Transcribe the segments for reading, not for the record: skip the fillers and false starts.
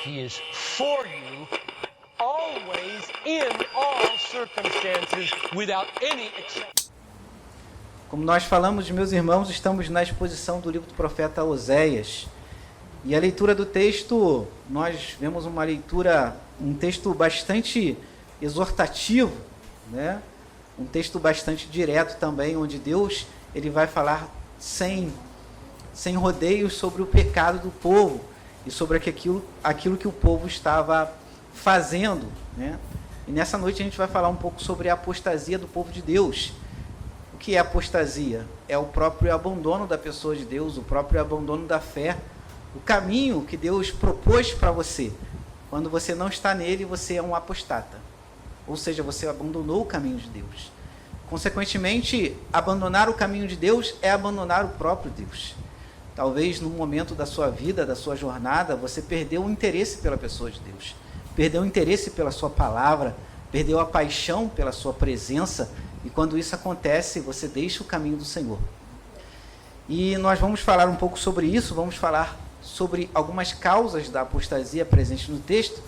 He is for you, always, in all circumstances, without any exception. Como nós falamos, meus irmãos, estamos na exposição do livro do profeta Oséias. E a leitura do texto, nós vemos um texto bastante exortativo, né? Um texto bastante direto também, onde Deus ele vai falar sem rodeios sobre o pecado do povo e sobre aquilo que o povo estava fazendo, né? E nessa noite a gente vai falar um pouco sobre a apostasia do povo de Deus. O que é apostasia? É o próprio abandono da pessoa de Deus, o próprio abandono da fé, o caminho que Deus propôs para você. Quando você não está nele, você é um apostata. Ou seja, você abandonou o caminho de Deus. Consequentemente, abandonar o caminho de Deus é abandonar o próprio Deus. Talvez num momento da sua vida, da sua jornada, você perdeu o interesse pela pessoa de Deus. Perdeu o interesse pela sua palavra, perdeu a paixão pela sua presença. E quando isso acontece, você deixa o caminho do Senhor. E nós vamos falar um pouco sobre isso, vamos falar sobre algumas causas da apostasia presentes no texto,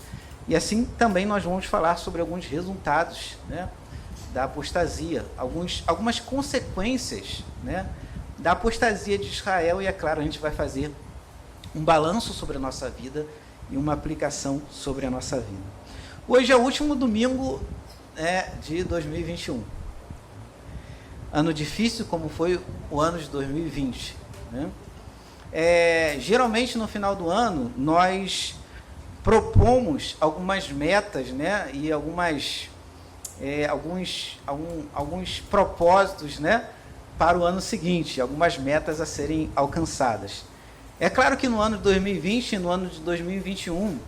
e assim também nós vamos falar sobre alguns resultados, né, da apostasia, algumas consequências, né, da apostasia de Israel, e é claro, a gente vai fazer um balanço sobre a nossa vida e uma aplicação sobre a nossa vida. Hoje é o último domingo de 2021. Ano difícil como foi o ano de 2020, né? Geralmente no final do ano nós propomos algumas metas, né, e alguns propósitos, né, para o ano seguinte, algumas metas a serem alcançadas. É claro que no ano de 2020 e no ano de 2021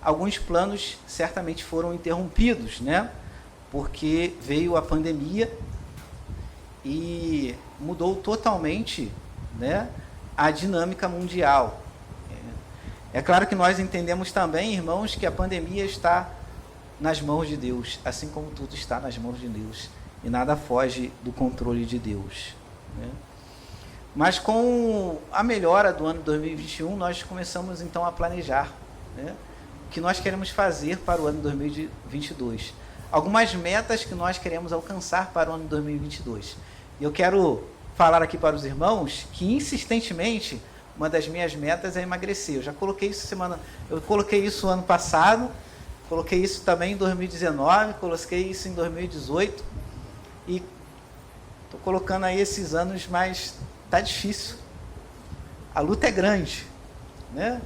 alguns planos certamente foram interrompidos, né, porque veio a pandemia e mudou totalmente, né, a dinâmica mundial. É claro que nós entendemos também, irmãos, que a pandemia está nas mãos de Deus, assim como tudo está nas mãos de Deus, e nada foge do controle de Deus, né? Mas com a melhora do ano 2021, nós começamos então a planejar, né, o que nós queremos fazer para o ano 2022. Algumas metas que nós queremos alcançar para o ano 2022. E eu quero falar aqui para os irmãos que insistentemente uma das minhas metas é emagrecer. Eu já coloquei isso eu coloquei isso ano passado, coloquei isso também em 2019, coloquei isso em 2018 e estou colocando aí esses anos, mas tá difícil. A luta é grande, né?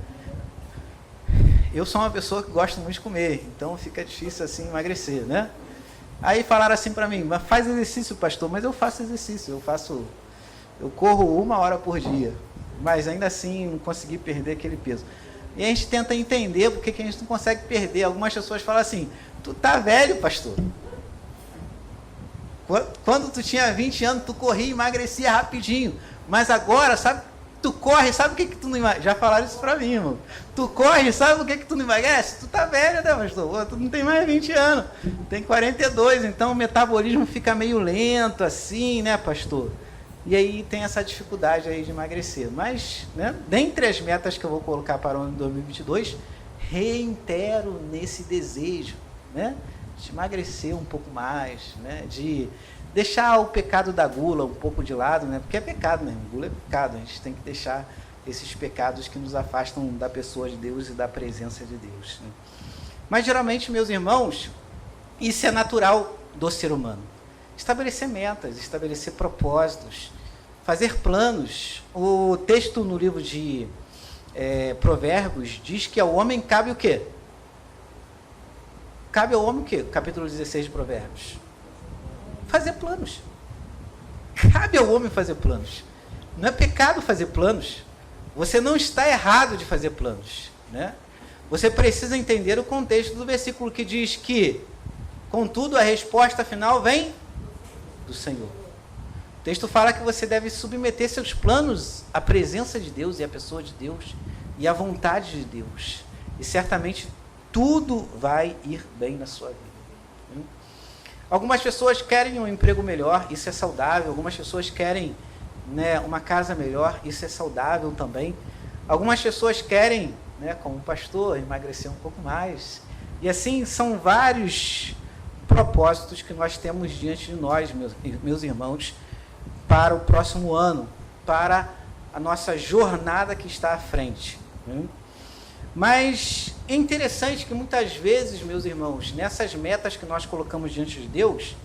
Eu sou uma pessoa que gosta muito de comer, então fica difícil assim emagrecer, né? Aí falaram assim para mim, mas faz exercício, pastor. Mas eu faço exercício, eu corro 1 hora por dia, mas ainda assim não consegui perder aquele peso. E a gente tenta entender por que a gente não consegue perder. Algumas pessoas falam assim, tu tá velho, pastor. Quando tu tinha 20 anos, tu corria e emagrecia rapidinho, mas agora, sabe, tu corre, sabe o que tu não emagrece? Já falaram isso pra mim, irmão. Tu corre, sabe o que tu não emagrece? Tu tá velho, né, pastor? Tu não tem mais 20 anos, tem 42, então o metabolismo fica meio lento assim, né, pastor? E aí tem essa dificuldade aí de emagrecer. Mas, né, dentre as metas que eu vou colocar para o ano de 2022, reitero nesse desejo, né, de emagrecer um pouco mais, né, de deixar o pecado da gula um pouco de lado, né? Porque é pecado mesmo, gula é pecado. A gente tem que deixar esses pecados que nos afastam da pessoa de Deus e da presença de Deus, né? Mas geralmente, meus irmãos, isso é natural do ser humano. Estabelecer metas, estabelecer propósitos, fazer planos. O texto no livro de Provérbios diz que ao homem cabe o quê? Cabe ao homem o quê? Capítulo 16 de Provérbios. Fazer planos. Cabe ao homem fazer planos. Não é pecado fazer planos. Você não está errado de fazer planos, né? Você precisa entender o contexto do versículo que diz que, contudo, a resposta final vem do Senhor. O texto fala que você deve submeter seus planos à presença de Deus e à pessoa de Deus e à vontade de Deus. E certamente tudo vai ir bem na sua vida. Algumas pessoas querem um emprego melhor, isso é saudável. Algumas pessoas querem, né, uma casa melhor, isso é saudável também. Algumas pessoas querem, né, como pastor, emagrecer um pouco mais. E assim, são vários propósitos que nós temos diante de nós, meus irmãos, para o próximo ano, para a nossa jornada que está à frente. Mas é interessante que muitas vezes, meus irmãos, nessas metas que nós colocamos diante de Deus,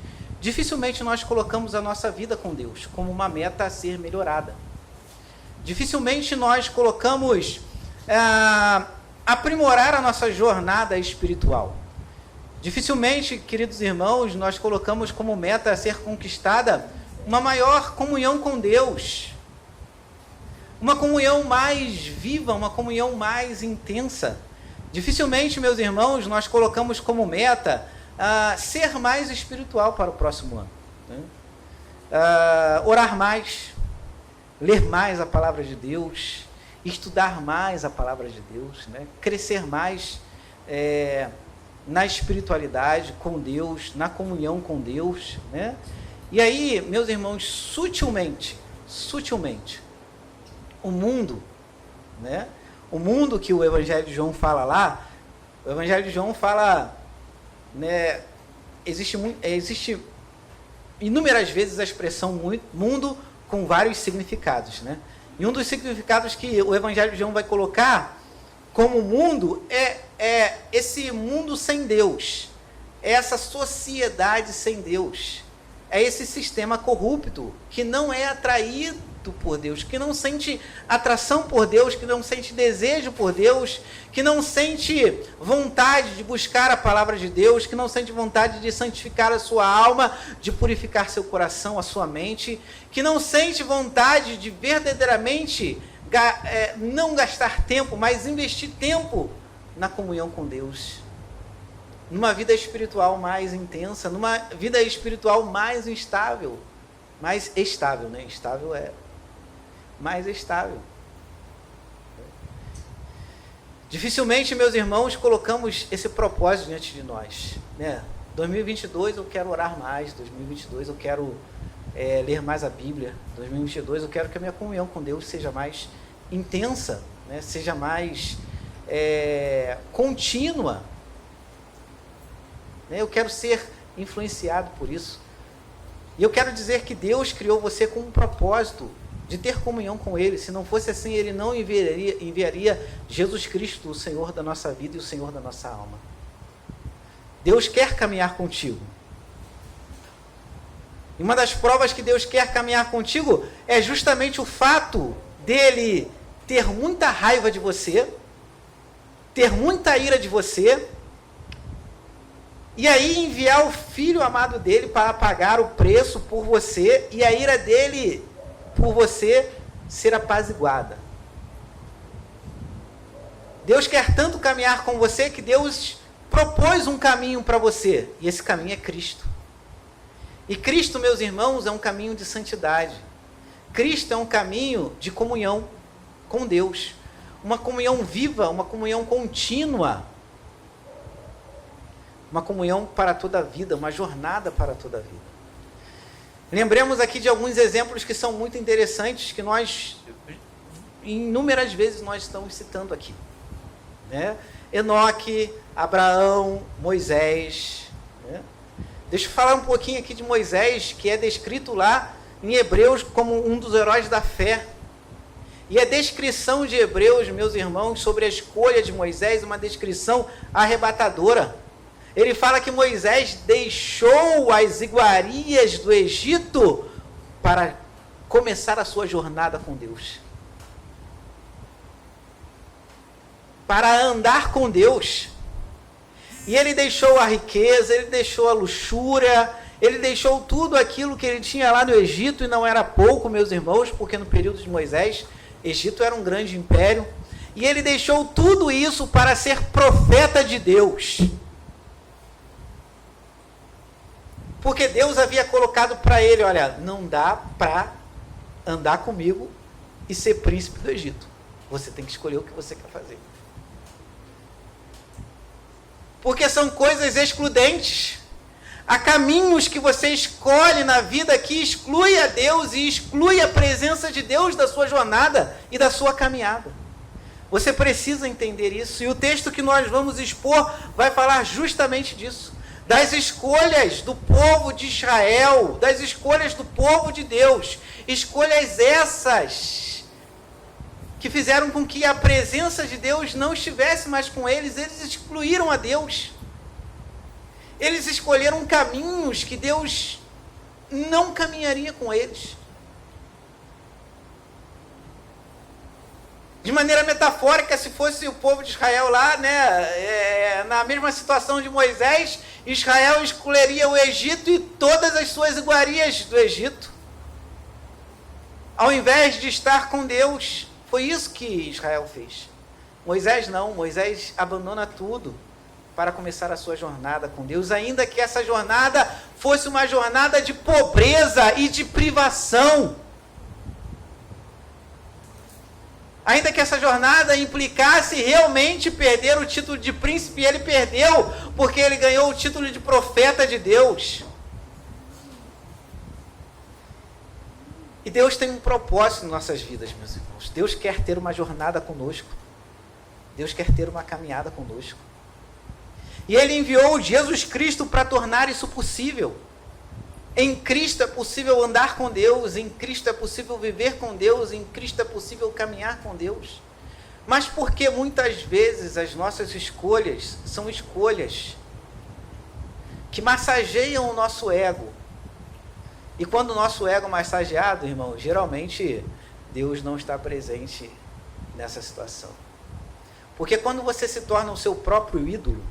dificilmente nós colocamos a nossa vida com Deus como uma meta a ser melhorada. Dificilmente nós colocamos aprimorar a nossa jornada espiritual. Dificilmente, queridos irmãos, nós colocamos como meta a ser conquistada uma maior comunhão com Deus. Uma comunhão mais viva, uma comunhão mais intensa. Dificilmente, meus irmãos, nós colocamos como meta ser mais espiritual para o próximo ano. Orar mais, ler mais a palavra de Deus, estudar mais a palavra de Deus, né? Crescer mais na espiritualidade com Deus, na comunhão com Deus, né? E aí, meus irmãos, sutilmente, o mundo, né? O mundo que o Evangelho de João fala lá, o Evangelho de João fala, né? Existe inúmeras vezes a expressão mundo com vários significados, né? E um dos significados que o Evangelho de João vai colocar como mundo é esse mundo sem Deus, é essa sociedade sem Deus, é esse sistema corrupto que não é atraído por Deus, que não sente atração por Deus, que não sente desejo por Deus, que não sente vontade de buscar a palavra de Deus, que não sente vontade de santificar a sua alma, de purificar seu coração, a sua mente, que não sente vontade de verdadeiramente não gastar tempo, mas investir tempo na comunhão com Deus, numa vida espiritual mais intensa, numa vida espiritual mais estável, mais estável, né? Estável é mais estável. Dificilmente, meus irmãos, colocamos esse propósito diante de nós, né? 2022 eu quero orar mais, 2022 eu quero ler mais a Bíblia, 2022 eu quero que a minha comunhão com Deus seja mais intensa, né? Seja mais contínua, né? Eu quero ser influenciado por isso. E eu quero dizer que Deus criou você com um propósito de ter comunhão com Ele. Se não fosse assim, Ele não enviaria Jesus Cristo, o Senhor da nossa vida e o Senhor da nossa alma. Deus quer caminhar contigo. E uma das provas que Deus quer caminhar contigo é justamente o fato dele ter muita raiva de você, ter muita ira de você, e aí enviar o Filho amado dele para pagar o preço por você, e a ira dele por você ser apaziguada. Deus quer tanto caminhar com você que Deus propôs um caminho para você, e esse caminho é Cristo. E Cristo, meus irmãos, é um caminho de santidade. Cristo é um caminho de comunhão com Deus, uma comunhão viva, uma comunhão contínua, uma comunhão para toda a vida, uma jornada para toda a vida. Lembremos aqui de alguns exemplos que são muito interessantes, que nós, inúmeras vezes, nós estamos citando aqui, né? Enoque, Abraão, Moisés, né? Deixa eu falar um pouquinho aqui de Moisés, que é descrito lá em Hebreus como um dos heróis da fé. E a descrição de Hebreus, meus irmãos, sobre a escolha de Moisés, é uma descrição arrebatadora. Ele fala que Moisés deixou as iguarias do Egito para começar a sua jornada com Deus. Para andar com Deus. E ele deixou a riqueza, ele deixou a luxúria, ele deixou tudo aquilo que ele tinha lá no Egito, e não era pouco, meus irmãos, porque no período de Moisés, Egito era um grande império, e ele deixou tudo isso para ser profeta de Deus. Porque Deus havia colocado para ele, olha, não dá para andar comigo e ser príncipe do Egito. Você tem que escolher o que você quer fazer. Porque são coisas excludentes. Há caminhos que você escolhe na vida que exclui a Deus e exclui a presença de Deus da sua jornada e da sua caminhada. Você precisa entender isso. E o texto que nós vamos expor vai falar justamente disso. Das escolhas do povo de Israel, das escolhas do povo de Deus. Escolhas essas que fizeram com que a presença de Deus não estivesse mais com eles. Eles excluíram a Deus. Eles escolheram caminhos que Deus não caminharia com eles. De maneira metafórica, se fosse o povo de Israel lá, né, na mesma situação de Moisés, Israel escolheria o Egito e todas as suas iguarias do Egito, ao invés de estar com Deus. Foi isso que Israel fez. Moisés não, Moisés abandona tudo para começar a sua jornada com Deus, ainda que essa jornada fosse uma jornada de pobreza e de privação. Ainda que essa jornada implicasse realmente perder o título de príncipe, ele perdeu, porque ele ganhou o título de profeta de Deus. E Deus tem um propósito em nossas vidas, meus irmãos. Deus quer ter uma jornada conosco. Deus quer ter uma caminhada conosco. E Ele enviou Jesus Cristo para tornar isso possível. Em Cristo é possível andar com Deus, em Cristo é possível viver com Deus, em Cristo é possível caminhar com Deus. Mas porque muitas vezes as nossas escolhas são escolhas que massageiam o nosso ego. E quando o nosso ego é massageado, irmão, geralmente Deus não está presente nessa situação. Porque quando você se torna o seu próprio ídolo,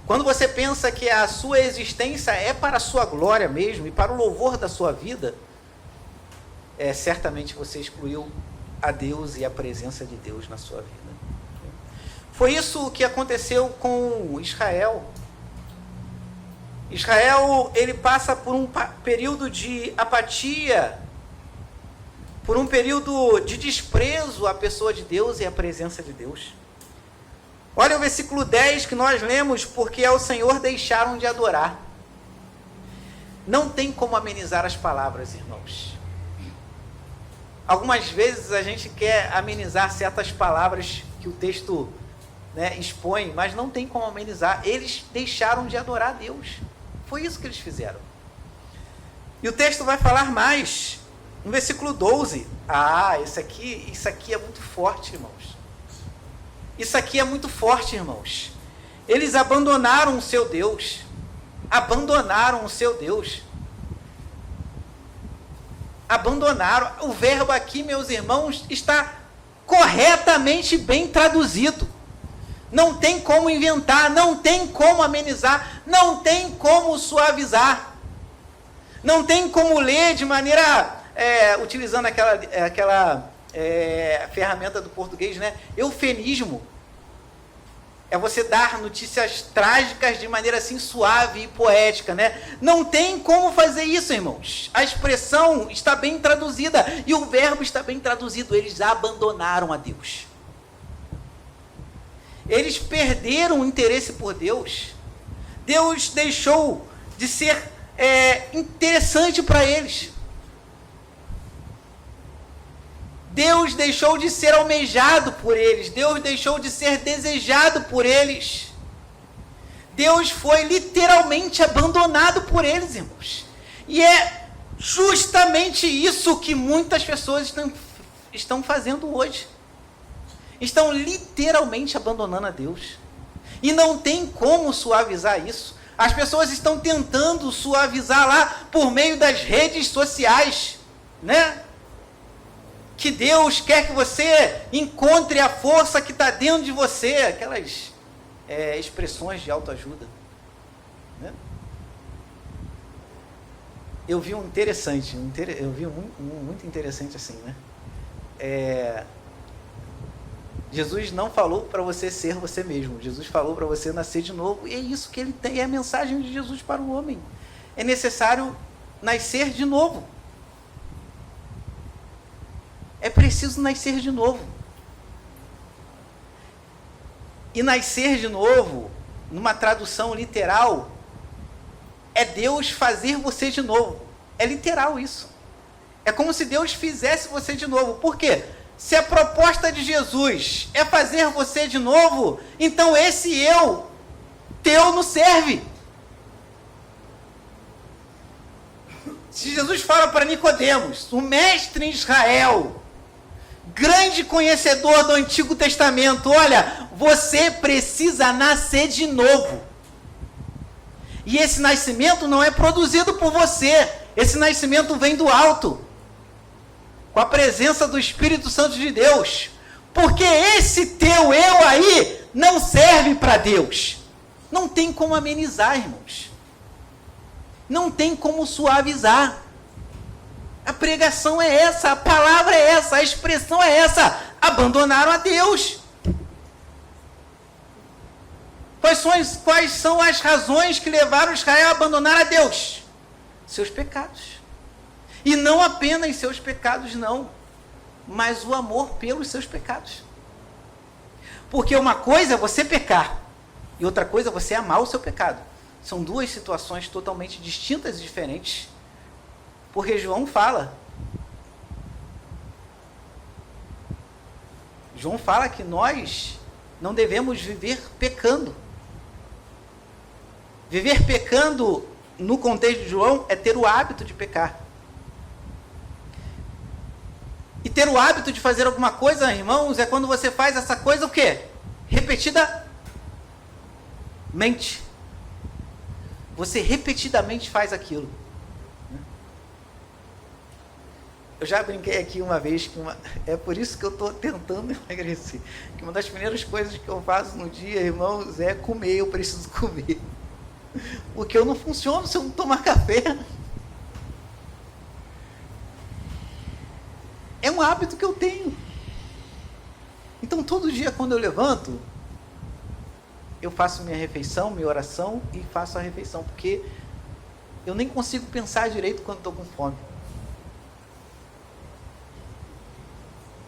quando você pensa que a sua existência é para a sua glória mesmo e para o louvor da sua vida, certamente você excluiu a Deus e a presença de Deus na sua vida. Foi isso que aconteceu com Israel. Israel, ele passa por um período de apatia, por um período de desprezo à pessoa de Deus e à presença de Deus. Olha o versículo 10 que nós lemos, porque ao Senhor deixaram de adorar. Não tem como amenizar as palavras, irmãos. Algumas vezes a gente quer amenizar certas palavras que o texto, expõe, mas não tem como amenizar. Eles deixaram de adorar a Deus. Foi isso que eles fizeram. E o texto vai falar mais. No versículo 12. Isso aqui é muito forte, irmãos. Isso aqui é muito forte, irmãos. Eles abandonaram o seu Deus. Abandonaram o seu Deus. Abandonaram. O verbo aqui, meus irmãos, está corretamente bem traduzido. Não tem como inventar, não tem como amenizar, não tem como suavizar. Não tem como ler de maneira, utilizando aquela ferramenta do português, eufemismo. É você dar notícias trágicas de maneira assim suave e poética, Não tem como fazer isso, irmãos. A expressão está bem traduzida e o verbo está bem traduzido. Eles abandonaram a Deus. Eles perderam o interesse por Deus. Deus deixou de ser interessante para eles. Deus deixou de ser almejado por eles. Deus deixou de ser desejado por eles. Deus foi literalmente abandonado por eles, irmãos. E é justamente isso que muitas pessoas estão fazendo hoje. Estão literalmente abandonando a Deus. E não tem como suavizar isso. As pessoas estão tentando suavizar lá por meio das redes sociais, Que Deus quer que você encontre a força que está dentro de você. Aquelas expressões de autoajuda. Eu vi um interessante, muito interessante assim, Jesus não falou para você ser você mesmo. Jesus falou para você nascer de novo. E é isso que ele tem, é a mensagem de Jesus para o homem. É necessário nascer de novo. É preciso nascer de novo. E nascer de novo, numa tradução literal, é Deus fazer você de novo. É literal isso. É como se Deus fizesse você de novo. Por quê? Se a proposta de Jesus é fazer você de novo, então esse eu teu não serve. Se Jesus fala para Nicodemos, o mestre em Israel, grande conhecedor do Antigo Testamento, olha, você precisa nascer de novo. E esse nascimento não é produzido por você, esse nascimento vem do alto, com a presença do Espírito Santo de Deus, porque esse teu eu aí não serve para Deus. Não tem como amenizar, irmãos. Não tem como suavizar. A pregação é essa, a palavra é essa, a expressão é essa. Abandonaram a Deus. Quais são as razões que levaram Israel a abandonar a Deus? Seus pecados. E não apenas seus pecados, não, mas o amor pelos seus pecados. Porque uma coisa é você pecar, e outra coisa é você amar o seu pecado. São duas situações totalmente distintas e diferentes. Porque João fala que nós não devemos viver pecando. Viver pecando, no contexto de João, é ter o hábito de pecar. E ter o hábito de fazer alguma coisa, irmãos, é quando você faz essa coisa o quê? Repetidamente. Você repetidamente faz aquilo. Eu já brinquei aqui uma vez, é por isso que eu estou tentando emagrecer. Que uma das primeiras coisas que eu faço no dia, irmãos, é comer, eu preciso comer. Porque eu não funciono se eu não tomar café. É um hábito que eu tenho. Então, todo dia quando eu levanto, eu faço minha refeição, minha oração e faço a refeição, porque eu nem consigo pensar direito quando estou com fome.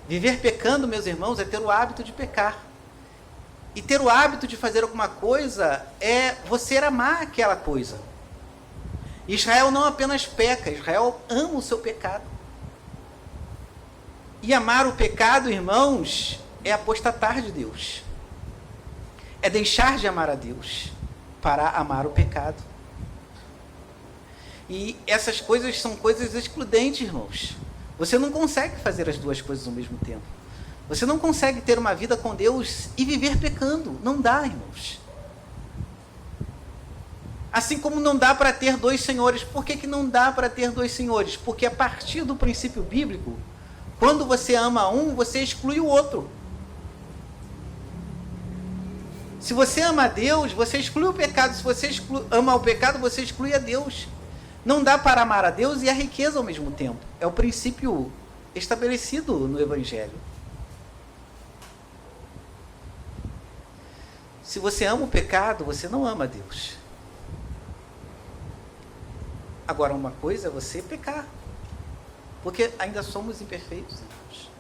Viver pecando, meus irmãos, é ter o hábito de pecar. E ter o hábito de fazer alguma coisa é você amar aquela coisa. Israel não apenas peca, Israel ama o seu pecado. E amar o pecado, irmãos, é apostatar de Deus. É deixar de amar a Deus para amar o pecado. E essas coisas são coisas excludentes, irmãos. Você não consegue fazer as duas coisas ao mesmo tempo. Você não consegue ter uma vida com Deus e viver pecando. Não dá, irmãos. Assim como não dá para ter dois senhores. Por que não dá para ter dois senhores? Porque a partir do princípio bíblico, quando você ama um, você exclui o outro. Se você ama a Deus, você exclui o pecado. Se você ama o pecado, você exclui a Deus. Não dá para amar a Deus e a riqueza ao mesmo tempo. É o princípio estabelecido no Evangelho. Se você ama o pecado, você não ama a Deus. Agora, uma coisa é você pecar. Porque ainda somos imperfeitos, irmãos.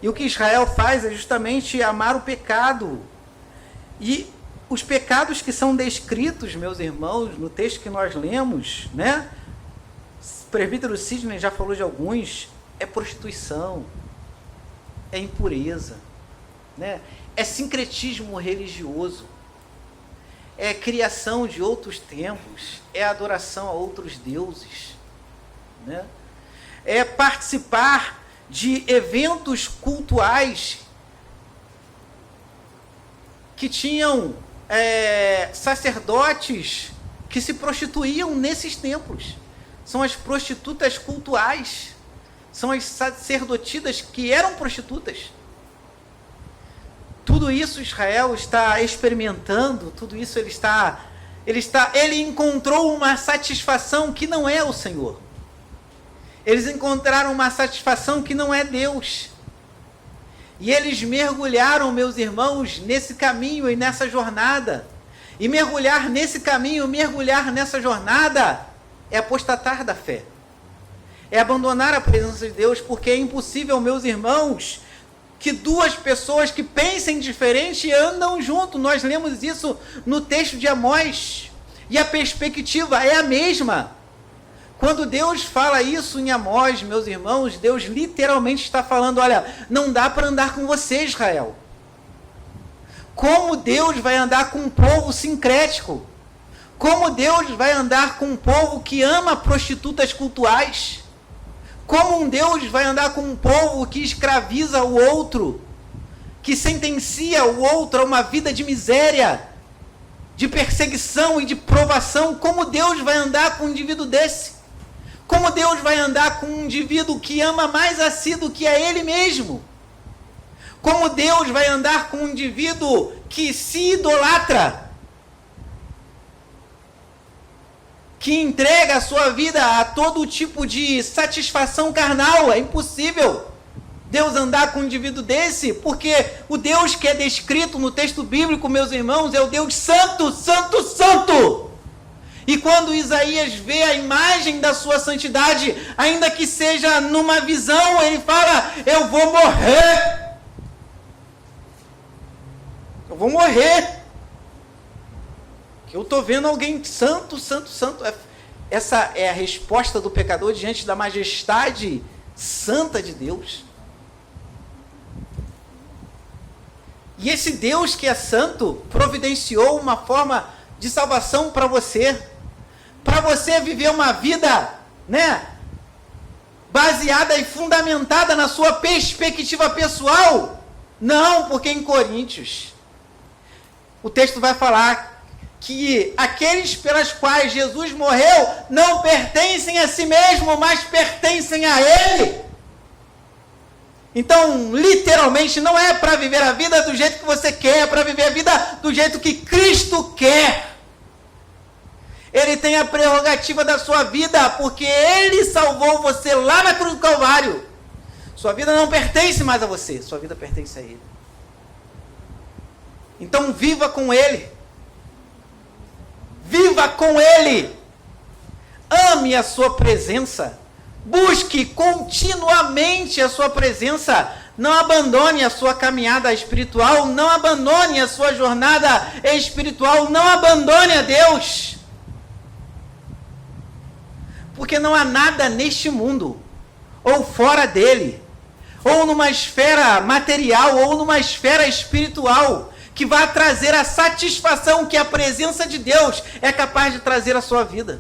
E o que Israel faz é justamente amar o pecado. E os pecados que são descritos, meus irmãos, no texto que nós lemos, né? O presbítero Sidney já falou de alguns. É prostituição, é impureza, né? É sincretismo religioso, é criação de outros templos, é adoração a outros deuses, né? É participar de eventos cultuais que tinham sacerdotes que se prostituíam nesses templos. São as prostitutas cultuais, são as sacerdotidas que eram prostitutas. Tudo isso Israel está experimentando, tudo isso ele encontrou uma satisfação que não é o Senhor. Eles encontraram uma satisfação que não é Deus. E eles mergulharam, meus irmãos, nesse caminho e nessa jornada. E mergulhar nesse caminho, mergulhar nessa jornada, é apostatar da fé. É abandonar a presença de Deus, porque é impossível, meus irmãos, que duas pessoas que pensem diferente andam junto. Nós lemos isso no texto de Amós. E a perspectiva é a mesma. Quando Deus fala isso em Amós, meus irmãos, Deus literalmente está falando, olha, não dá para andar com você, Israel. Como Deus vai andar com um povo sincrético? Como Deus vai andar com um povo que ama prostitutas cultuais? Como um Deus vai andar com um povo que escraviza o outro, que sentencia o outro a uma vida de miséria, de perseguição e de provação? Como Deus vai andar com um indivíduo desse? Como Deus vai andar com um indivíduo que ama mais a si do que a Ele mesmo? Como Deus vai andar com um indivíduo que se idolatra, que entrega a sua vida a todo tipo de satisfação carnal? É impossível Deus andar com um indivíduo desse, porque o Deus que é descrito no texto bíblico, meus irmãos, é o Deus santo, santo, santo. E quando Isaías vê a imagem da sua santidade, ainda que seja numa visão, ele fala, eu vou morrer. Eu vou morrer. Eu estou vendo alguém santo, santo, santo. Essa é a resposta do pecador diante da majestade santa de Deus. E esse Deus que é santo providenciou uma forma de salvação para você viver uma vida, baseada e fundamentada na sua perspectiva pessoal. Não, porque em Coríntios o texto vai falar que aqueles pelas quais Jesus morreu não pertencem a si mesmo, mas pertencem a Ele. Então, literalmente, não é para viver a vida do jeito que você quer, é para viver a vida do jeito que Cristo quer. Ele tem a prerrogativa da sua vida, porque Ele salvou você lá na cruz do Calvário. Sua vida não pertence mais a você, sua vida pertence a Ele. Então, viva com Ele. Viva com Ele. Ame a sua presença. Busque continuamente a sua presença. Não abandone a sua caminhada espiritual. Não abandone a sua jornada espiritual. Não abandone a Deus. Porque não há nada neste mundo, ou fora dele, ou numa esfera material, ou numa esfera espiritual, que vai trazer a satisfação que a presença de Deus é capaz de trazer à sua vida.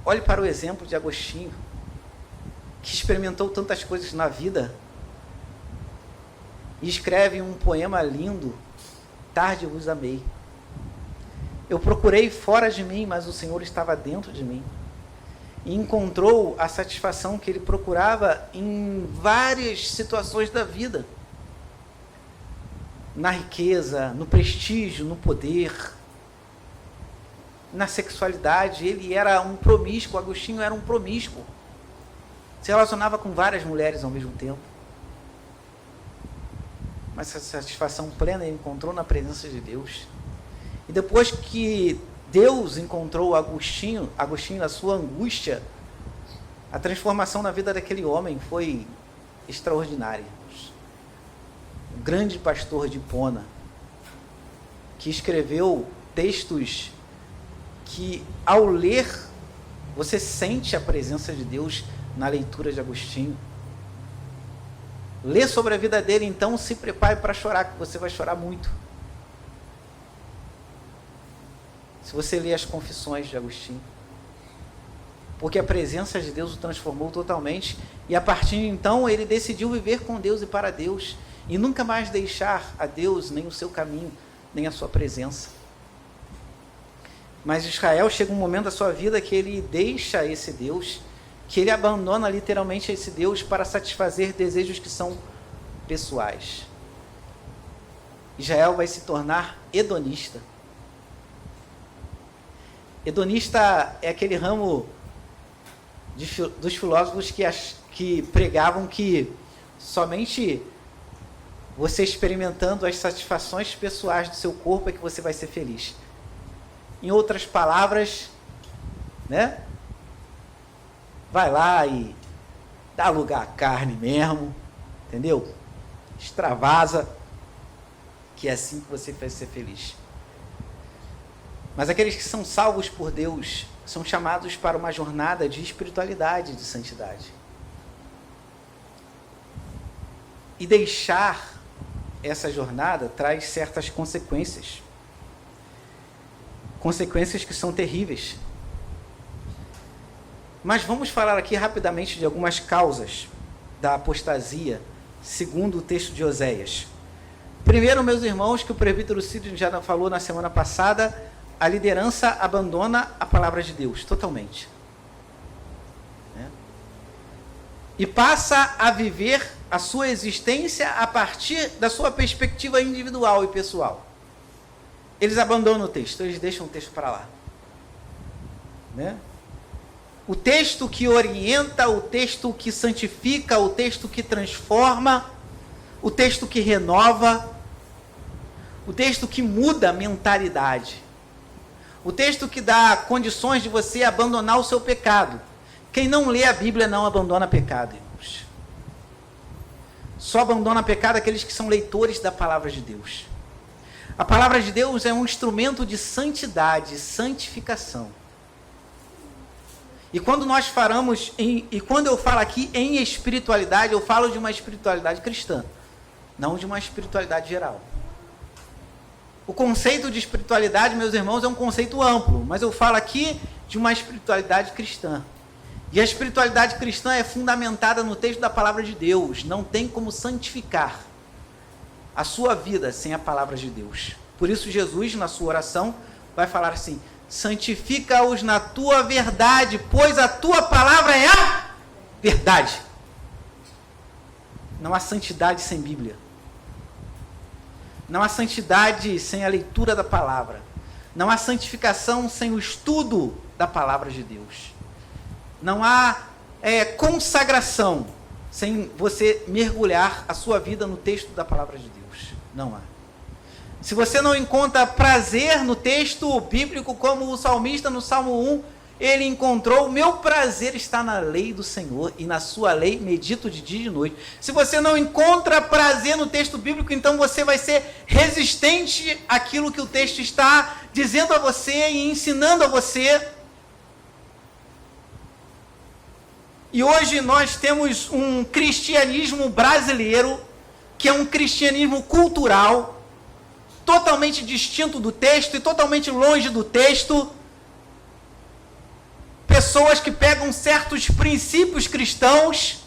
Olhe para o exemplo de Agostinho, que experimentou tantas coisas na vida, e escreve um poema lindo, Tarde vos amei. Eu procurei fora de mim, mas o Senhor estava dentro de mim. E encontrou a satisfação que ele procurava em várias situações da vida. Na riqueza, no prestígio, no poder, na sexualidade. Ele era um promíscuo, Agostinho era um promíscuo. Se relacionava com várias mulheres ao mesmo tempo. Mas essa satisfação plena ele encontrou na presença de Deus. E depois que Deus encontrou Agostinho na sua angústia, a transformação na vida daquele homem foi extraordinária. O grande pastor de Hipona, que escreveu textos que, ao ler, você sente a presença de Deus na leitura de Agostinho. Lê sobre a vida dele, então se prepare para chorar, que você vai chorar muito. Se você ler as confissões de Agostinho. Porque a presença de Deus o transformou totalmente, e a partir de então ele decidiu viver com Deus e para Deus, e nunca mais deixar a Deus, nem o seu caminho, nem a sua presença. Mas Israel chega um momento da sua vida que ele deixa esse Deus, que ele abandona literalmente esse Deus para satisfazer desejos que são pessoais. Israel vai se tornar hedonista. Hedonista é aquele ramo dos filósofos que pregavam que somente você experimentando as satisfações pessoais do seu corpo é que você vai ser feliz. Em outras palavras, vai lá e dá lugar à carne mesmo, entendeu? Extravasa, que é assim que você vai ser feliz. Mas aqueles que são salvos por Deus são chamados para uma jornada de espiritualidade, de santidade. E deixar essa jornada traz certas consequências. Consequências que são terríveis. Mas vamos falar aqui rapidamente de algumas causas da apostasia, segundo o texto de Oséias. Primeiro, meus irmãos, que o presbítero Cid já falou na semana passada, a liderança abandona a palavra de Deus totalmente. E passa a viver a sua existência a partir da sua perspectiva individual e pessoal. Eles abandonam o texto, eles deixam o texto para lá. O texto que orienta, o texto que santifica, o texto que transforma, o texto que renova, o texto que muda a mentalidade, o texto que dá condições de você abandonar o seu pecado. Quem não lê a Bíblia não abandona pecado, irmãos. Só abandona pecado aqueles que são leitores da palavra de Deus. A palavra de Deus é um instrumento de santidade, santificação. E quando nós falamos, e quando eu falo aqui em espiritualidade, eu falo de uma espiritualidade cristã, não de uma espiritualidade geral. O conceito de espiritualidade, meus irmãos, é um conceito amplo, mas eu falo aqui de uma espiritualidade cristã. E a espiritualidade cristã é fundamentada no texto da palavra de Deus. Não tem como santificar a sua vida sem a palavra de Deus. Por isso Jesus, na sua oração, vai falar assim: santifica-os na tua verdade, pois a tua palavra é a verdade. Não há santidade sem Bíblia. Não há santidade sem a leitura da palavra. Não há santificação sem o estudo da palavra de Deus. Não há consagração sem você mergulhar a sua vida no texto da palavra de Deus. Não há. Se você não encontra prazer no texto bíblico, como o salmista no Salmo 1, ele encontrou: meu prazer está na lei do Senhor, e na sua lei medito de dia e de noite. Se você não encontra prazer no texto bíblico, então você vai ser resistente àquilo que o texto está dizendo a você e ensinando a você. E hoje nós temos um cristianismo brasileiro, que é um cristianismo cultural, totalmente distinto do texto e totalmente longe do texto. Pessoas que pegam certos princípios cristãos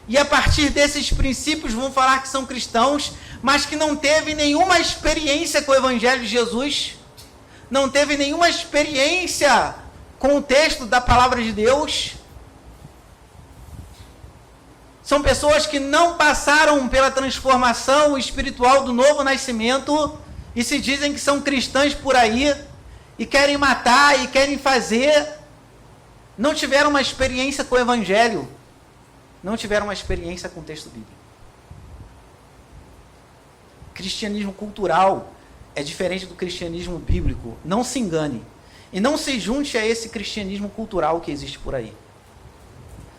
e a partir desses princípios vão falar que são cristãos, mas que não teve nenhuma experiência com o Evangelho de Jesus, não teve nenhuma experiência com o texto da palavra de Deus. São pessoas que não passaram pela transformação espiritual do novo nascimento e se dizem que são cristãs por aí e querem matar e querem fazer. Não tiveram uma experiência com o Evangelho, não tiveram uma experiência com o texto bíblico. Cristianismo cultural é diferente do cristianismo bíblico. Não se engane. E não se junte a esse cristianismo cultural que existe por aí.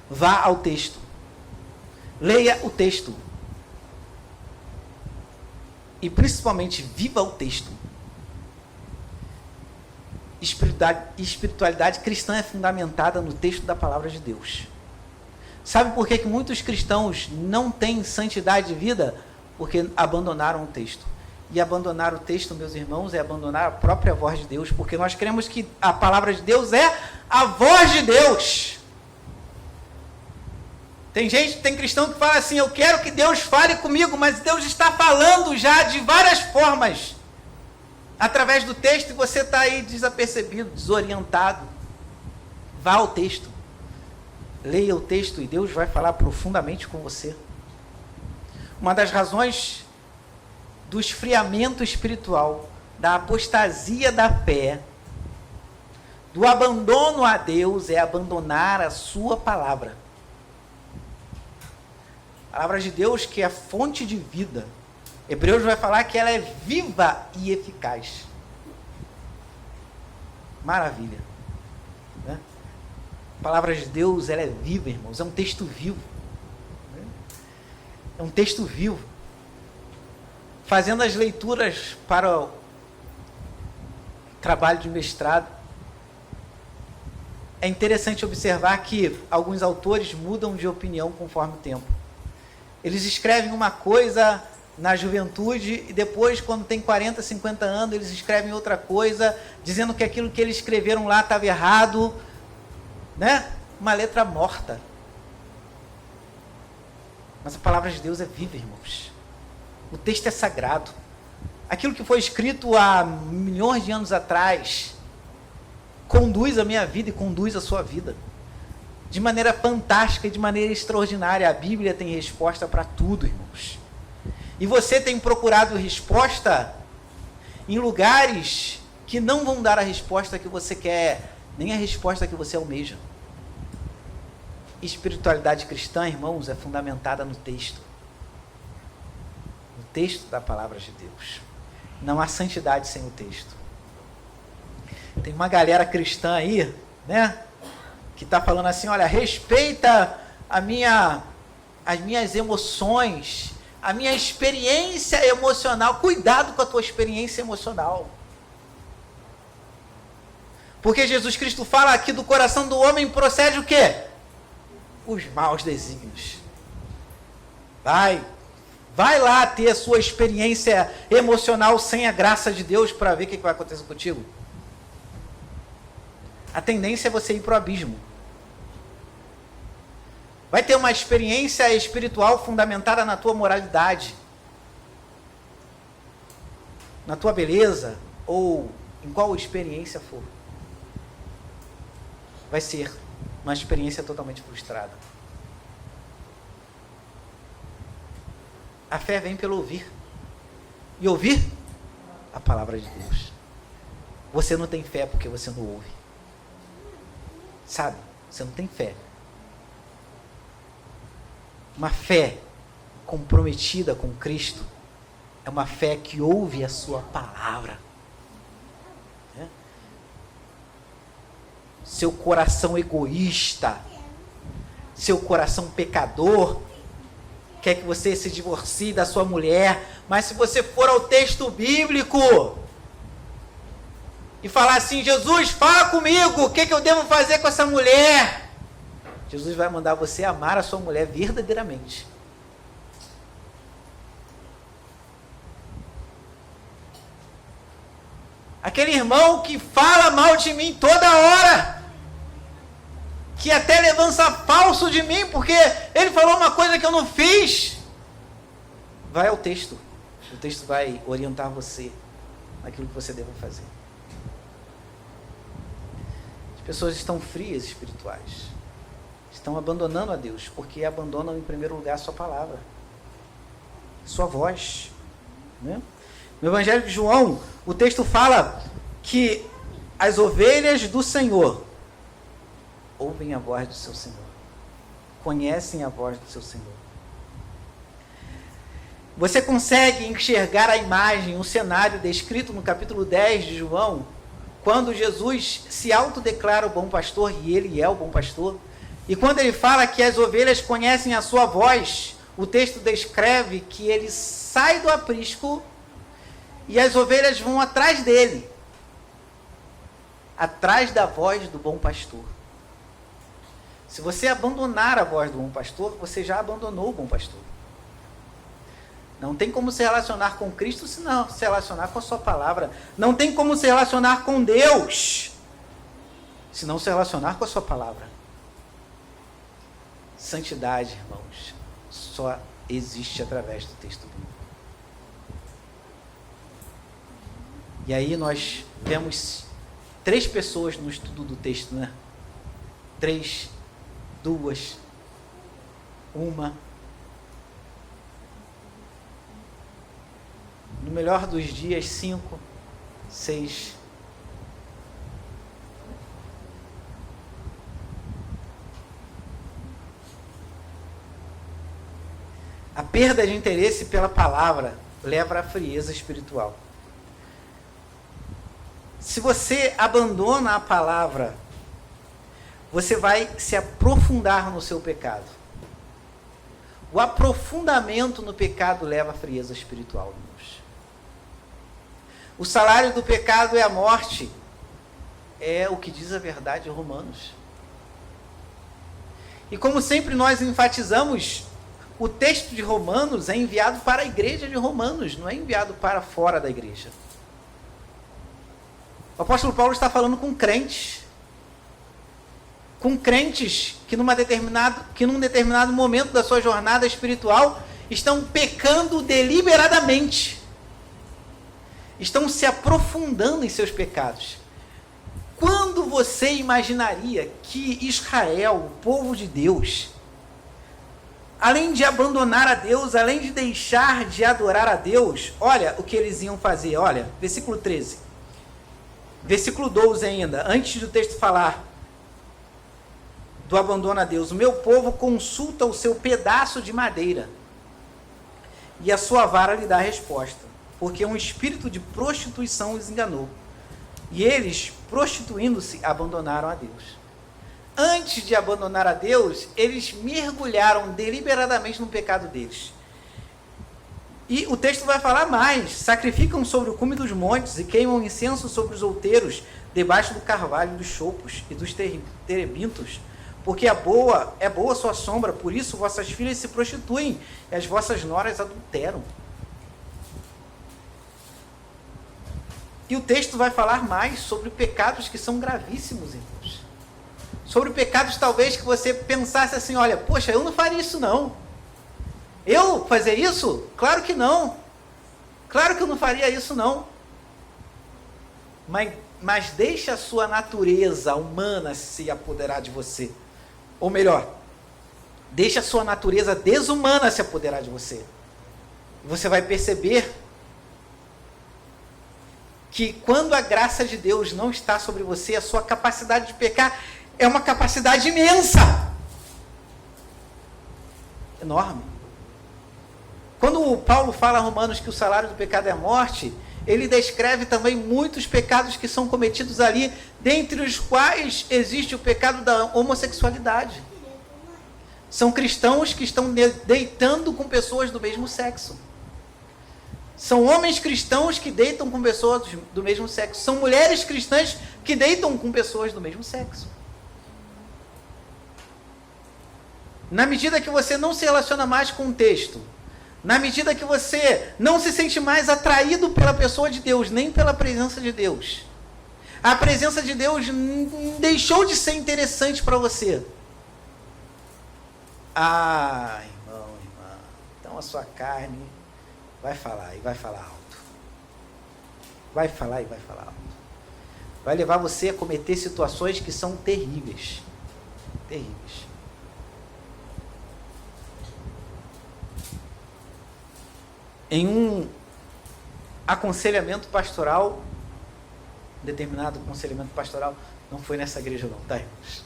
Vá ao texto. Leia o texto. E principalmente viva o texto. Espiritualidade cristã é fundamentada no texto da palavra de Deus. Sabe por que muitos cristãos não têm santidade de vida? Porque abandonaram o texto. E abandonar o texto, meus irmãos, é abandonar a própria voz de Deus, porque nós cremos que a palavra de Deus é a voz de Deus. Tem cristão que fala assim: eu quero que Deus fale comigo, mas Deus está falando já de várias formas através do texto e você está aí desapercebido, desorientado. Vá ao texto, leia o texto e Deus vai falar profundamente com você. Uma das razões do esfriamento espiritual, da apostasia da fé, do abandono a Deus, é abandonar a sua palavra. A palavra de Deus, que é a fonte de vida. Hebreus vai falar que ela é viva e eficaz. Maravilha. Né? A palavra de Deus, ela é viva, irmãos. É um texto vivo. É um texto vivo. fazendo as leituras para o trabalho de mestrado, é interessante observar que alguns autores mudam de opinião conforme o tempo. Eles escrevem uma coisa na juventude e depois, quando tem 40, 50 anos, eles escrevem outra coisa, dizendo que aquilo que eles escreveram lá estava errado, né? Uma letra morta. Mas a palavra de Deus é viva, irmãos. O texto é sagrado. Aquilo que foi escrito há milhões de anos atrás conduz a minha vida e conduz a sua vida. De maneira fantástica e de maneira extraordinária. A Bíblia tem resposta para tudo, irmãos. E você tem procurado resposta em lugares que não vão dar a resposta que você quer, nem a resposta que você almeja. Espiritualidade cristã, irmãos, é fundamentada no texto. No texto da palavra de Deus. Não há santidade sem o texto. Tem uma galera cristã aí, né? Que está falando assim, olha, respeita as minhas emoções, a minha experiência emocional. Cuidado com a tua experiência emocional. Porque Jesus Cristo fala que do coração do homem procede o quê? Os maus desígnios. Vai lá ter a sua experiência emocional sem a graça de Deus para ver o que vai acontecer contigo. A tendência é você ir para o abismo. Vai ter uma experiência espiritual fundamentada na tua moralidade, na tua beleza, ou em qual experiência for. Vai ser uma experiência totalmente frustrada. A fé vem pelo ouvir. E ouvir a palavra de Deus. Você não tem fé porque você não ouve. Sabe? Você não tem fé. Uma fé comprometida com Cristo é uma fé que ouve a sua palavra. Seu coração egoísta, seu coração pecador, quer que você se divorcie da sua mulher, mas se você for ao texto bíblico e falar assim, Jesus, fala comigo, o que eu devo fazer com essa mulher? Jesus vai mandar você amar a sua mulher verdadeiramente. Aquele irmão que fala mal de mim toda hora, que até levanta falso de mim, porque ele falou uma coisa que eu não fiz. Vai ao texto. O texto vai orientar você naquilo que você deve fazer. As pessoas estão frias espirituais. Estão abandonando a Deus, porque abandonam em primeiro lugar a sua palavra, sua voz. Né? No Evangelho de João, o texto fala que as ovelhas do Senhor ouvem a voz do seu Senhor, conhecem a voz do seu Senhor. Você consegue enxergar a imagem, o cenário descrito no capítulo 10 de João, quando Jesus se autodeclara o bom pastor, e ele é o bom pastor, e quando ele fala que as ovelhas conhecem a sua voz, o texto descreve que ele sai do aprisco e as ovelhas vão atrás dele, atrás da voz do bom pastor. Se você abandonar a voz do bom pastor, você já abandonou o bom pastor. Não tem como se relacionar com Cristo se não se relacionar com a sua palavra. Não tem como se relacionar com Deus se não se relacionar com a sua palavra. Santidade, irmãos, só existe através do texto bíblico. E aí nós temos 3 pessoas no estudo do texto, né? 3, 2, 1. No melhor dos dias, 5, 6. A perda de interesse pela palavra leva à frieza espiritual. Se você abandona a palavra, você vai se aprofundar no seu pecado. O aprofundamento no pecado leva à frieza espiritual, irmãos. O salário do pecado é a morte. É o que diz a verdade em Romanos. E como sempre nós enfatizamos, o texto de Romanos é enviado para a igreja de Romanos, não é enviado para fora da igreja. O apóstolo Paulo está falando com crentes que num determinado momento da sua jornada espiritual estão pecando deliberadamente, estão se aprofundando em seus pecados. Quando você imaginaria que Israel, o povo de Deus, além de abandonar a Deus, além de deixar de adorar a Deus, olha o que eles iam fazer, olha, versículo 13. Versículo 12 ainda, antes do texto falar do abandono a Deus. O meu povo consulta o seu pedaço de madeira e a sua vara lhe dá a resposta, porque um espírito de prostituição os enganou. E eles, prostituindo-se, abandonaram a Deus. Antes de abandonar a Deus, eles mergulharam deliberadamente no pecado deles. E o texto vai falar mais. Sacrificam sobre o cume dos montes e queimam incenso sobre os outeiros, debaixo do carvalho dos choupos e dos terebintos, porque é boa sua sombra, por isso vossas filhas se prostituem e as vossas noras adulteram. E o texto vai falar mais sobre pecados que são gravíssimos, irmãos. Sobre pecados talvez que você pensasse assim, olha, poxa, eu não faria isso não. Eu fazer isso? Claro que não. Claro que eu não faria isso não. Mas deixe a sua natureza humana se apoderar de você. Ou melhor, deixe a sua natureza desumana se apoderar de você. Você vai perceber que quando a graça de Deus não está sobre você, a sua capacidade de pecar é uma capacidade imensa. Enorme. Quando o Paulo fala a Romanos que o salário do pecado é a morte, ele descreve também muitos pecados que são cometidos ali, dentre os quais existe o pecado da homossexualidade. São cristãos que estão deitando com pessoas do mesmo sexo. São homens cristãos que deitam com pessoas do mesmo sexo. São mulheres cristãs que deitam com pessoas do mesmo sexo. Na medida que você não se relaciona mais com o texto, na medida que você não se sente mais atraído pela pessoa de Deus, nem pela presença de Deus, a presença de Deus deixou de ser interessante para você. Ah, irmão, irmã, então a sua carne vai falar e vai falar alto. Vai falar e vai falar alto. Vai levar você a cometer situações que são terríveis. Terríveis. Em um aconselhamento pastoral, determinado aconselhamento pastoral, não foi nessa igreja não, tá, irmãos?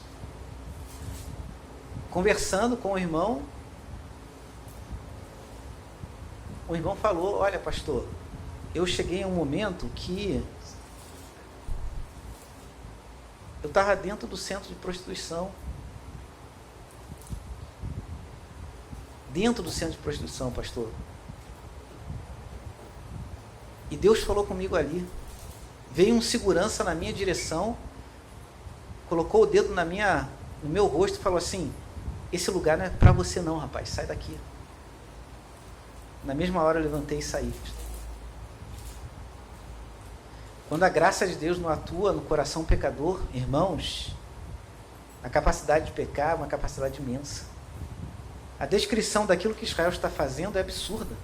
Conversando com o irmão falou, olha pastor, eu cheguei a um momento que eu estava dentro do centro de prostituição. Dentro do centro de prostituição, pastor. E Deus falou comigo ali. Veio um segurança na minha direção, colocou o dedo no meu rosto e falou assim, esse lugar não é para você não, rapaz, sai daqui. Na mesma hora eu levantei e saí. Quando a graça de Deus não atua no coração pecador, irmãos, a capacidade de pecar é uma capacidade imensa. A descrição daquilo que Israel está fazendo é absurda.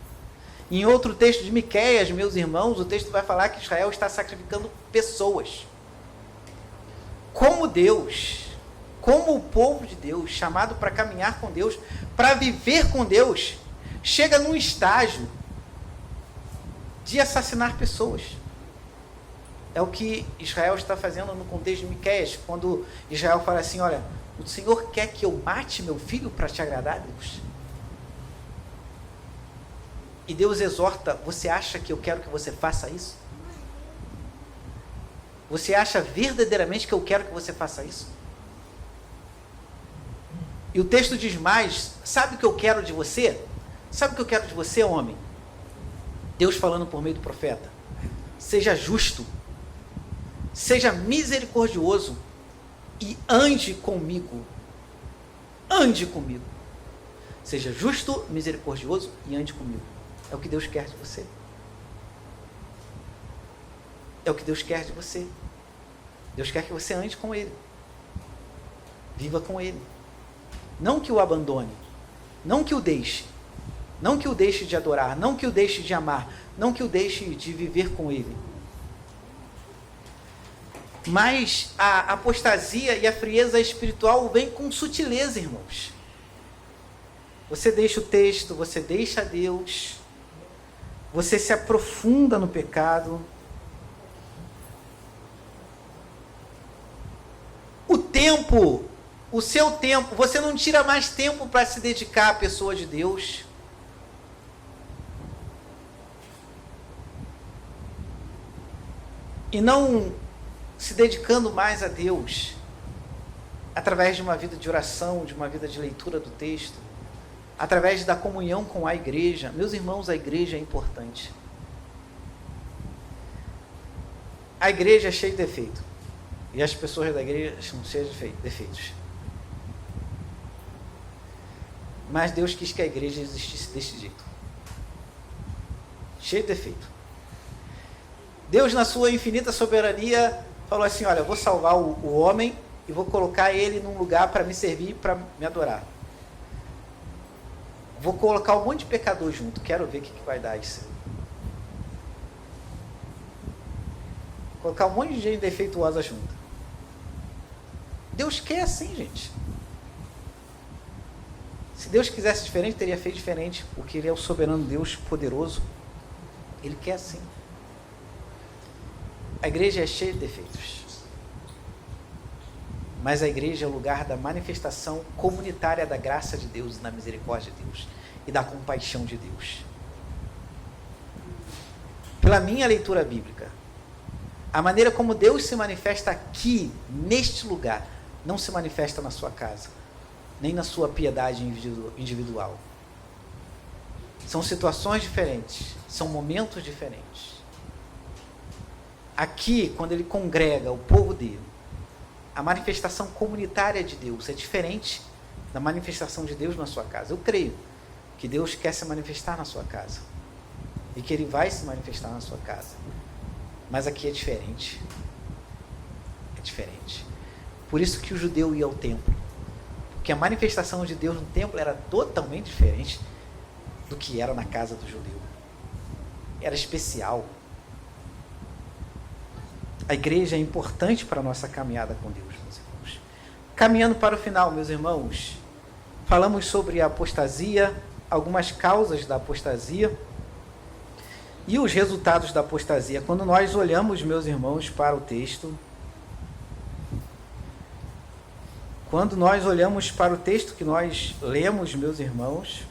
Em outro texto de Miqueias, meus irmãos, o texto vai falar que Israel está sacrificando pessoas. Como Deus, como o povo de Deus, chamado para caminhar com Deus, para viver com Deus, chega num estágio de assassinar pessoas. É o que Israel está fazendo no contexto de Miqueias, quando Israel fala assim, olha, o Senhor quer que eu mate meu filho para te agradar, Deus? E Deus exorta, você acha que eu quero que você faça isso? Você acha verdadeiramente que eu quero que você faça isso? E o texto diz mais: sabe o que eu quero de você? Sabe o que eu quero de você, homem? Deus falando por meio do profeta: seja justo, seja misericordioso e ande comigo. Ande comigo. Seja justo, misericordioso e ande comigo. É o que Deus quer de você. É o que Deus quer de você. Deus quer que você ande com Ele. Viva com Ele. Não que o abandone. Não que o deixe. Não que o deixe de adorar. Não que o deixe de amar. Não que o deixe de viver com Ele. Mas a apostasia e a frieza espiritual vem com sutileza, irmãos. Você deixa o texto, você deixa Deus, você se aprofunda no pecado. O seu tempo, você não tira mais tempo para se dedicar à pessoa de Deus. E não se dedicando mais a Deus, através de uma vida de oração, de uma vida de leitura do texto, através da comunhão com a igreja. Meus irmãos, a igreja é importante. A igreja é cheia de defeito. E as pessoas da igreja são cheias de defeitos. Mas Deus quis que a igreja existisse desse jeito. Cheia de defeito. Deus, na sua infinita soberania, falou assim: olha, eu vou salvar o homem e vou colocar ele num lugar para me servir, para me adorar. Vou colocar um monte de pecador junto. Quero ver o que vai dar isso. Colocar um monte de gente defeituosa junto. Deus quer assim, gente. Se Deus quisesse diferente, teria feito diferente, porque Ele é o soberano Deus poderoso. Ele quer assim. A igreja é cheia de defeitos. Mas a igreja é o lugar da manifestação comunitária da graça de Deus e da misericórdia de Deus e da compaixão de Deus. Pela minha leitura bíblica, a maneira como Deus se manifesta aqui, neste lugar, não se manifesta na sua casa, nem na sua piedade individual. São situações diferentes, são momentos diferentes. Aqui, quando Ele congrega o povo dele, a manifestação comunitária de Deus é diferente da manifestação de Deus na sua casa. Eu creio que Deus quer se manifestar na sua casa e que Ele vai se manifestar na sua casa. Mas aqui é diferente. É diferente. Por isso que o judeu ia ao templo. Porque a manifestação de Deus no templo era totalmente diferente do que era na casa do judeu. Era especial. A igreja é importante para a nossa caminhada com Deus, meus irmãos. Caminhando para o final, meus irmãos, falamos sobre a apostasia, algumas causas da apostasia e os resultados da apostasia. Quando nós olhamos, meus irmãos, para o texto, quando nós olhamos para o texto que nós lemos, meus irmãos,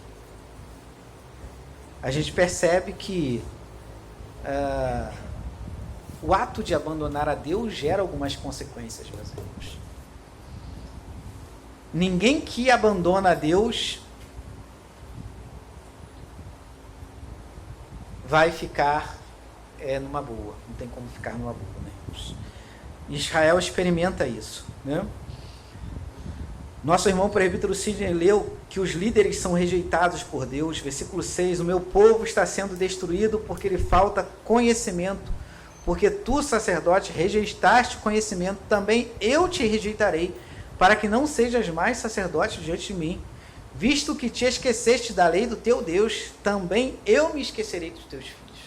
a gente percebe que o ato de abandonar a Deus gera algumas consequências, meus irmãos. Ninguém que abandona a Deus vai ficar numa boa. Não tem como ficar numa boa, né, irmãos? Israel experimenta isso, né? Nosso irmão presbítero Sidney leu que os líderes são rejeitados por Deus. Versículo 6: o meu povo está sendo destruído porque lhe falta conhecimento. Porque tu, sacerdote, rejeitaste conhecimento, também eu te rejeitarei, para que não sejas mais sacerdote diante de mim. Visto que te esqueceste da lei do teu Deus, também eu me esquecerei dos teus filhos.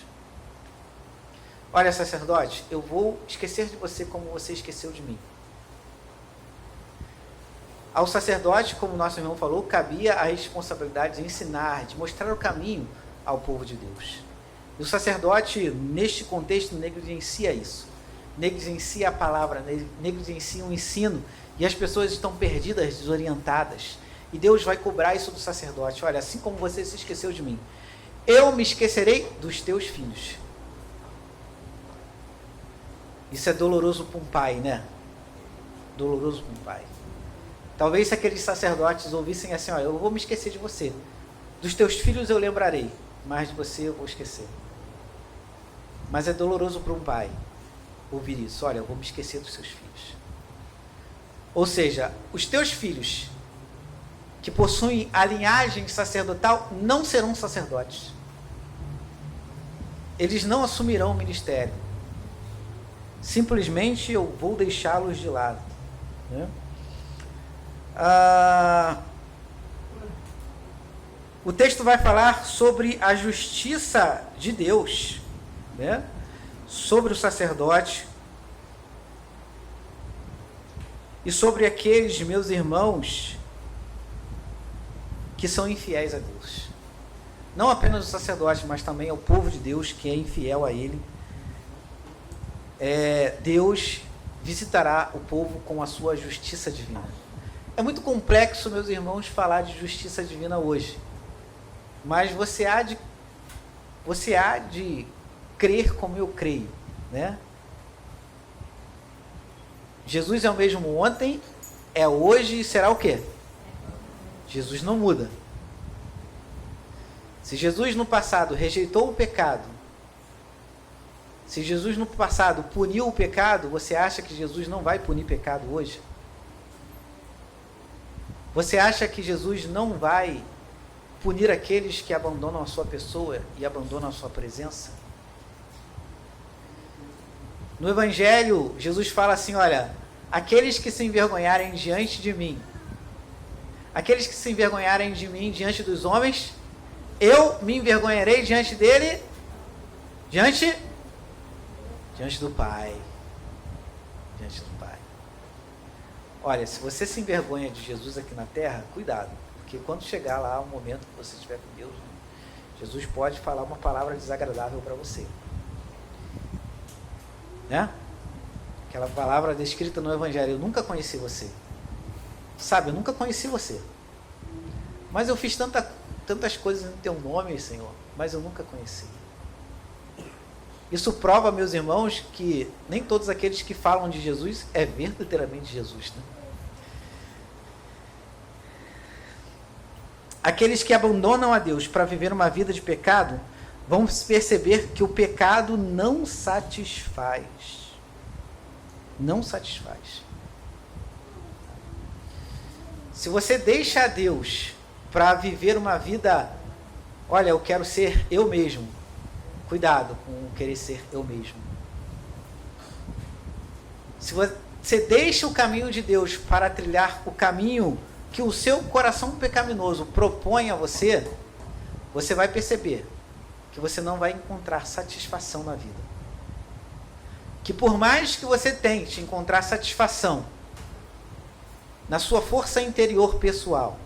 Olha, sacerdote, eu vou esquecer de você como você esqueceu de mim. Ao sacerdote, como nosso irmão falou, cabia a responsabilidade de ensinar, de mostrar o caminho ao povo de Deus. E o sacerdote, neste contexto, negligencia isso. Negligencia a palavra, negligencia o ensino. E as pessoas estão perdidas, desorientadas. E Deus vai cobrar isso do sacerdote. Olha, assim como você se esqueceu de mim, eu me esquecerei dos teus filhos. Isso é doloroso para um pai, né? Doloroso para um pai. Talvez se aqueles sacerdotes ouvissem assim, olha, eu vou me esquecer de você. Dos teus filhos eu lembrarei, mas de você eu vou esquecer. Mas é doloroso para um pai ouvir isso. Olha, eu vou me esquecer dos seus filhos. Ou seja, os teus filhos que possuem a linhagem sacerdotal não serão sacerdotes. Eles não assumirão o ministério. Simplesmente eu vou deixá-los de lado. Né? O texto vai falar sobre a justiça de Deus, né? Sobre o sacerdote e sobre aqueles meus irmãos que são infiéis a Deus. Não apenas o sacerdote, mas também ao povo de Deus que é infiel a Ele. Deus visitará o povo com a sua justiça divina. É muito complexo, meus irmãos, falar de justiça divina hoje. Mas você há de crer como eu creio, né? Jesus é o mesmo ontem, é hoje e será o quê? Jesus não muda. Se Jesus no passado rejeitou o pecado, se Jesus no passado puniu o pecado, você acha que Jesus não vai punir pecado hoje? Você acha que Jesus não vai punir aqueles que abandonam a sua pessoa e abandonam a sua presença? No Evangelho, Jesus fala assim, olha, aqueles que se envergonharem diante de mim, aqueles que se envergonharem de mim diante dos homens, eu me envergonharei diante dele, diante do Pai. Diante do Pai. Olha, se você se envergonha de Jesus aqui na terra, cuidado, porque quando chegar lá o momento que você estiver com Deus, Jesus pode falar uma palavra desagradável para você. Né? Aquela palavra descrita no Evangelho, eu nunca conheci você. Sabe, eu nunca conheci você. Mas eu fiz tantas coisas em teu nome, Senhor, mas eu nunca conheci. Isso prova, meus irmãos, que nem todos aqueles que falam de Jesus é verdadeiramente Jesus, né? Aqueles que abandonam a Deus para viver uma vida de pecado vão perceber que o pecado não satisfaz. Não satisfaz. Se você deixa a Deus para viver uma vida, olha, eu quero ser eu mesmo. Cuidado com querer ser eu mesmo. Se você deixa o caminho de Deus para trilhar o caminho que o seu coração pecaminoso propõe a você, você vai perceber que você não vai encontrar satisfação na vida. Que por mais que você tente encontrar satisfação na sua força interior pessoal,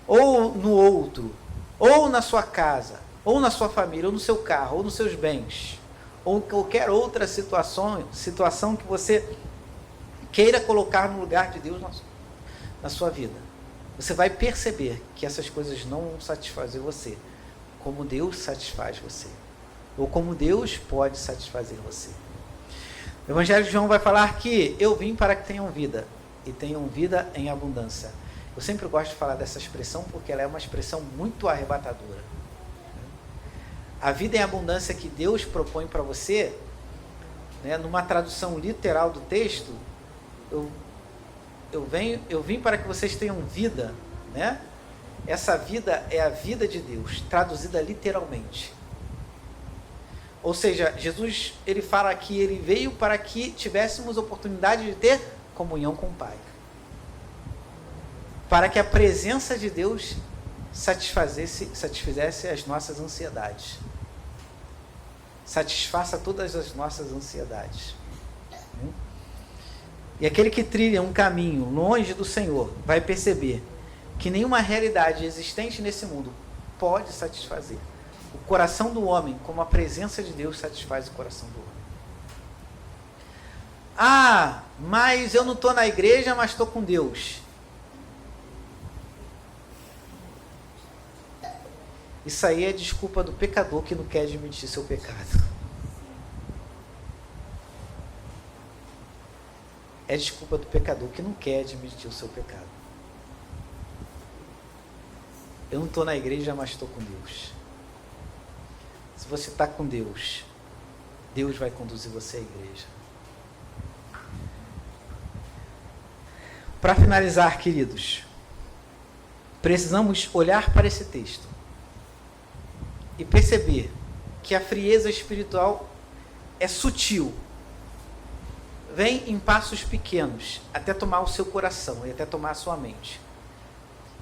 ou no outro, ou na sua casa, ou na sua família, ou no seu carro, ou nos seus bens, ou qualquer outra situação que você queira colocar no lugar de Deus na sua vida, você vai perceber que essas coisas não vão satisfazer você, como Deus satisfaz você, ou como Deus pode satisfazer você. O Evangelho de João vai falar que eu vim para que tenham vida, e tenham vida em abundância. Eu sempre gosto de falar dessa expressão, porque ela é uma expressão muito arrebatadora. A vida em abundância que Deus propõe para você, né, numa tradução literal do texto, eu vim para que vocês tenham vida, né? Essa vida é a vida de Deus, traduzida literalmente. Ou seja, Jesus, ele fala que ele veio para que tivéssemos oportunidade de ter comunhão com o Pai. Para que a presença de Deus satisfizesse as nossas ansiedades. Satisfaça todas as nossas ansiedades. E aquele que trilha um caminho longe do Senhor vai perceber que nenhuma realidade existente nesse mundo pode satisfazer o coração do homem como a presença de Deus satisfaz o coração do homem. Ah, mas eu não estou na igreja, mas estou com Deus. Isso aí é desculpa do pecador que não quer admitir seu pecado. É desculpa do pecador que não quer admitir o seu pecado. Eu não estou na igreja, mas estou com Deus. Se você está com Deus, Deus vai conduzir você à igreja. Para finalizar, queridos, precisamos olhar para esse texto e perceber que a frieza espiritual é sutil. Vem em passos pequenos, até tomar o seu coração e até tomar a sua mente.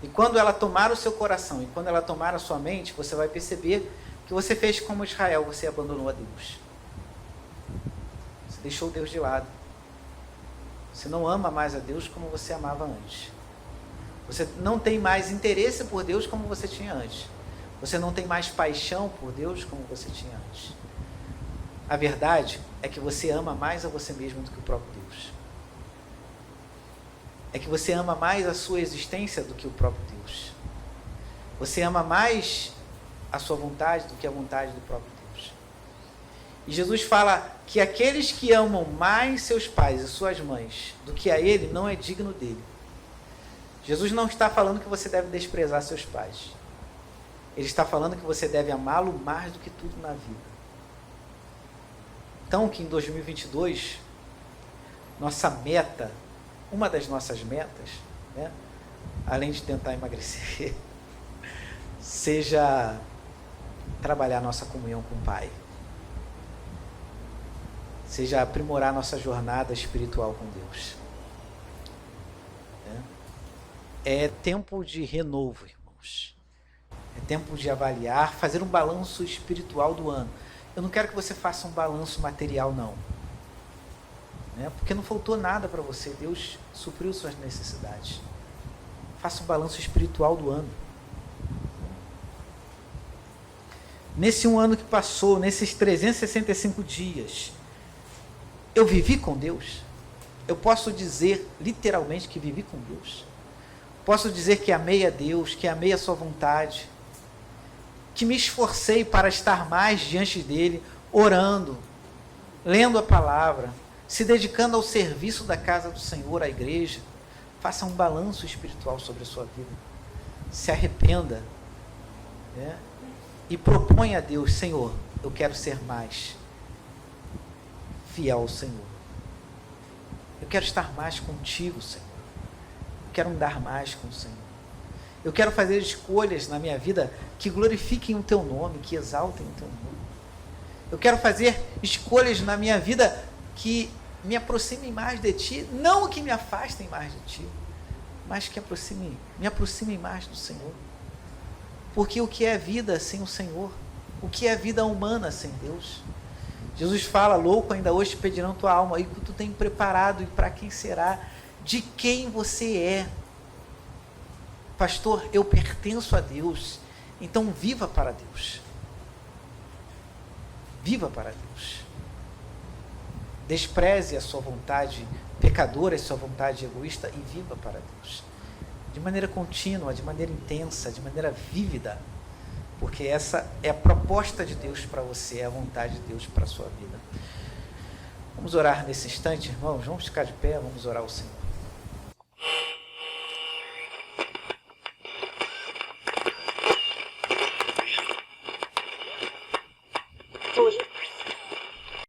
E quando ela tomar o seu coração e quando ela tomar a sua mente, você vai perceber que você fez como Israel, você abandonou a Deus. Você deixou Deus de lado. Você não ama mais a Deus como você amava antes. Você não tem mais interesse por Deus como você tinha antes. Você não tem mais paixão por Deus como você tinha antes. A verdade é que você ama mais a você mesmo do que o próprio Deus. É que você ama mais a sua existência do que o próprio Deus. Você ama mais a sua vontade do que a vontade do próprio Deus. E Jesus fala que aqueles que amam mais seus pais e suas mães do que a Ele não é digno dele. Jesus não está falando que você deve desprezar seus pais. Ele está falando que você deve amá-lo mais do que tudo na vida. Então, que em 2022, nossa meta, uma das nossas metas, né, além de tentar emagrecer, seja trabalhar nossa comunhão com o Pai. Seja aprimorar nossa jornada espiritual com Deus. É tempo de renovo, irmãos. É tempo de avaliar, fazer um balanço espiritual do ano. Eu não quero que você faça um balanço material, não. Porque não faltou nada para você. Deus supriu suas necessidades. Faça um balanço espiritual do ano. Nesse um ano que passou, nesses 365 dias, eu vivi com Deus? Eu posso dizer literalmente que vivi com Deus? Posso dizer que amei a Deus, que amei a sua vontade, que me esforcei para estar mais diante dele, orando, lendo a palavra, se dedicando ao serviço da casa do Senhor, à igreja. Faça um balanço espiritual sobre a sua vida. Se arrependa, e proponha a Deus: Senhor, eu quero ser mais fiel ao Senhor. Eu quero estar mais contigo, Senhor. Eu quero andar mais com o Senhor. Eu quero fazer escolhas na minha vida que glorifiquem o teu nome, que exaltem o teu nome. Eu quero fazer escolhas na minha vida que me aproximem mais de ti, não que me afastem mais de ti, mas que me aproximem mais do Senhor. Porque o que é vida sem o Senhor? O que é vida humana sem Deus? Jesus fala: louco, ainda hoje te pedirão tua alma, e o que tu tem preparado, e para quem será? De quem você é? Pastor, eu pertenço a Deus, então viva para Deus. Viva para Deus. Despreze a sua vontade pecadora, a sua vontade egoísta, e viva para Deus. De maneira contínua, de maneira intensa, de maneira vívida, porque essa é a proposta de Deus para você, é a vontade de Deus para a sua vida. Vamos orar nesse instante, irmãos? Vamos ficar de pé, vamos orar ao Senhor.